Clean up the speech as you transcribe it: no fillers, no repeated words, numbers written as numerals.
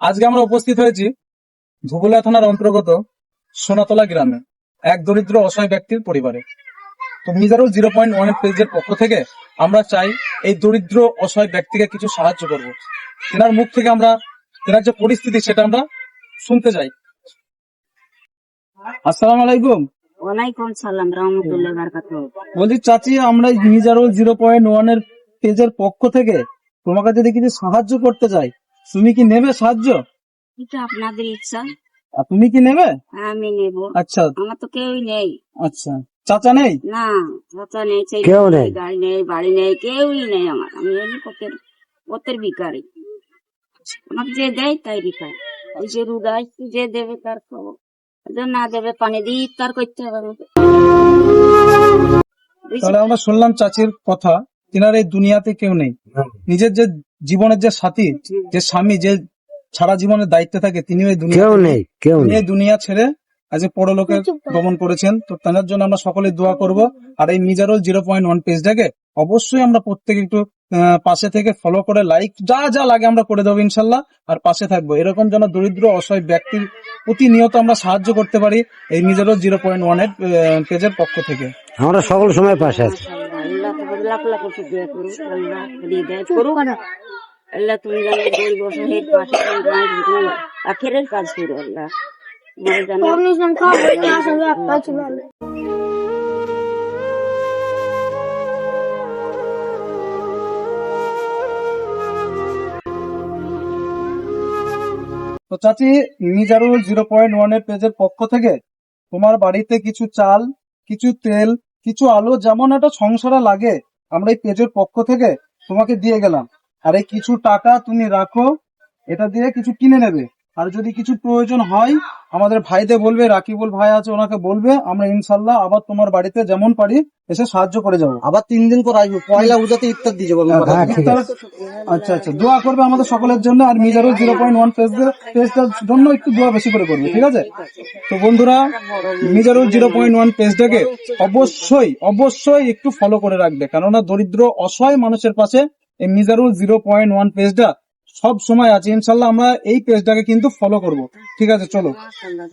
আজকে আমরা উপস্থিত হয়েছি ধুবুলিয়া থানার অন্তর্গত সোনাতলা গ্রামে এক দরিদ্র অসহায় ব্যক্তির পরিবারে। তো মিজারুল 0.1 পেজের পক্ষ থেকে আমরা চাই এই দরিদ্র অসহায় ব্যক্তিকে কিছু সাহায্য করব। তেনার মুখ থেকে আমরা তেনার যে পরিস্থিতি সেটা আমরা শুনতে চাই। আসসালামু আলাইকুম। ওয়ালাইকুম সালাম রহমতুল্লাহ বারাকাতুহু। বলছি চাচি, আমরা মিজারুল 0.1 এর পেজের পক্ষ থেকে তোমাকে যদি কিছু সাহায্য করতে চাই, তুমি কি নেবে সাহায্য? এটা আপনাদের ইচ্ছা, আর তুমি কি নেবে? আমি নেব। আচ্ছা আমার তো কেউই নেই। আচ্ছা, চাচা নেই? না, চাচা নেই, কেউ নেই। গাড়ি নেই, বাড়ি নেই, কেউই নেই আমার। আমি এমনি পথের ভিখারি। আমাকে যে দেয় তাই ভিখারি। ওই যে রুদাই যে দেবে তার খবর, যে না দেবে পানি দিয়ে ইফতার করতে হবে আমাকে। তাহলে আমরা শুনলাম চাচির কথা, তিনার এই দুনিয়াতে কেউ নেই। নিজের যে জীবনের যে সাথী, যে স্বামী, যে সারা জীবনের দায়িত্বে থাকে, তিনি এই কেউ নেই, কেউ তিনি নেই। এই দুনিয়া ছেড়ে আজ পরলোকে গমন করেছেন। তো তার জন্য আমরা সকলে দোয়া করব। আর এই মিজারুল 0.1 পেজটাকে অবশ্যই আমরা প্রত্যেকে একটু পাশে থেকে ফলো করে লাইক যা যা লাগে আমরা করে দেবো ইনশাল্লাহ। আর পাশে থাকবো, এরকম যেন দরিদ্র অসহায় ব্যক্তির প্রতিনিয়ত আমরা সাহায্য করতে পারি এই মিজারুল 0.1 এর পেজের পক্ষ থেকে। আমরা সকল সময় পাশে আছি। আল্লাহ তোমার লাখ লাখ শুকরিয়া করুন। আল্লাহ হৃদায়াত করুন। আল্লাহ তুমি জানো গরিব অসহায়ের পাশে আখেরের কাজ করো। আল্লাহ তোমার জানো তো চাচি, মিজারুল 0.1 এর পেজের পক্ষ থেকে তোমার বাড়িতে কিছু চাল, কিছু তেল, কিছু আলু, যেমন একটা সংসারে লাগে, আমরা এই পেজের পক্ষ থেকে তোমাকে দিয়ে গেলাম। আর এই কিছু টাকা তুমি রাখো, এটা দিয়ে কিছু কিনে নেবে। আর যদি কিছু প্রয়োজন হয় আমাদের ভাইদের বলবে, রাকিবুল ভাই আছে ওনাকে বলবে, আমরা ইনশাল্লাহ আবার তোমার বাড়িতে যেমন পারি এসে সাহায্য করে যাবো। আবার 3 দিন পর আসবো, পয়লা উজাতে ইফতার দিয়ে যাবো। হ্যাঁ, ঠিক আছে। আচ্ছা আচ্ছা, দোয়া করবে আমাদের সকলের জন্য। আর মিজারুল 0.1 পেজটার জন্য একটু দোয়া বেশি করে করবে, ঠিক আছে? তো বন্ধুরা, মিজারুল 0.1 পেজটাকে অবশ্যই অবশ্যই একটু ফলো করে রাখবে, কেননা দরিদ্র অসহায় মানুষের পাশে এই মিজারুল 0.1 পেজটা সব সময় আছে। ইনশাল্লাহ আমরা এই পেজটাকে কিন্তু ফলো করব, ঠিক আছে? চলো। আল্লাহ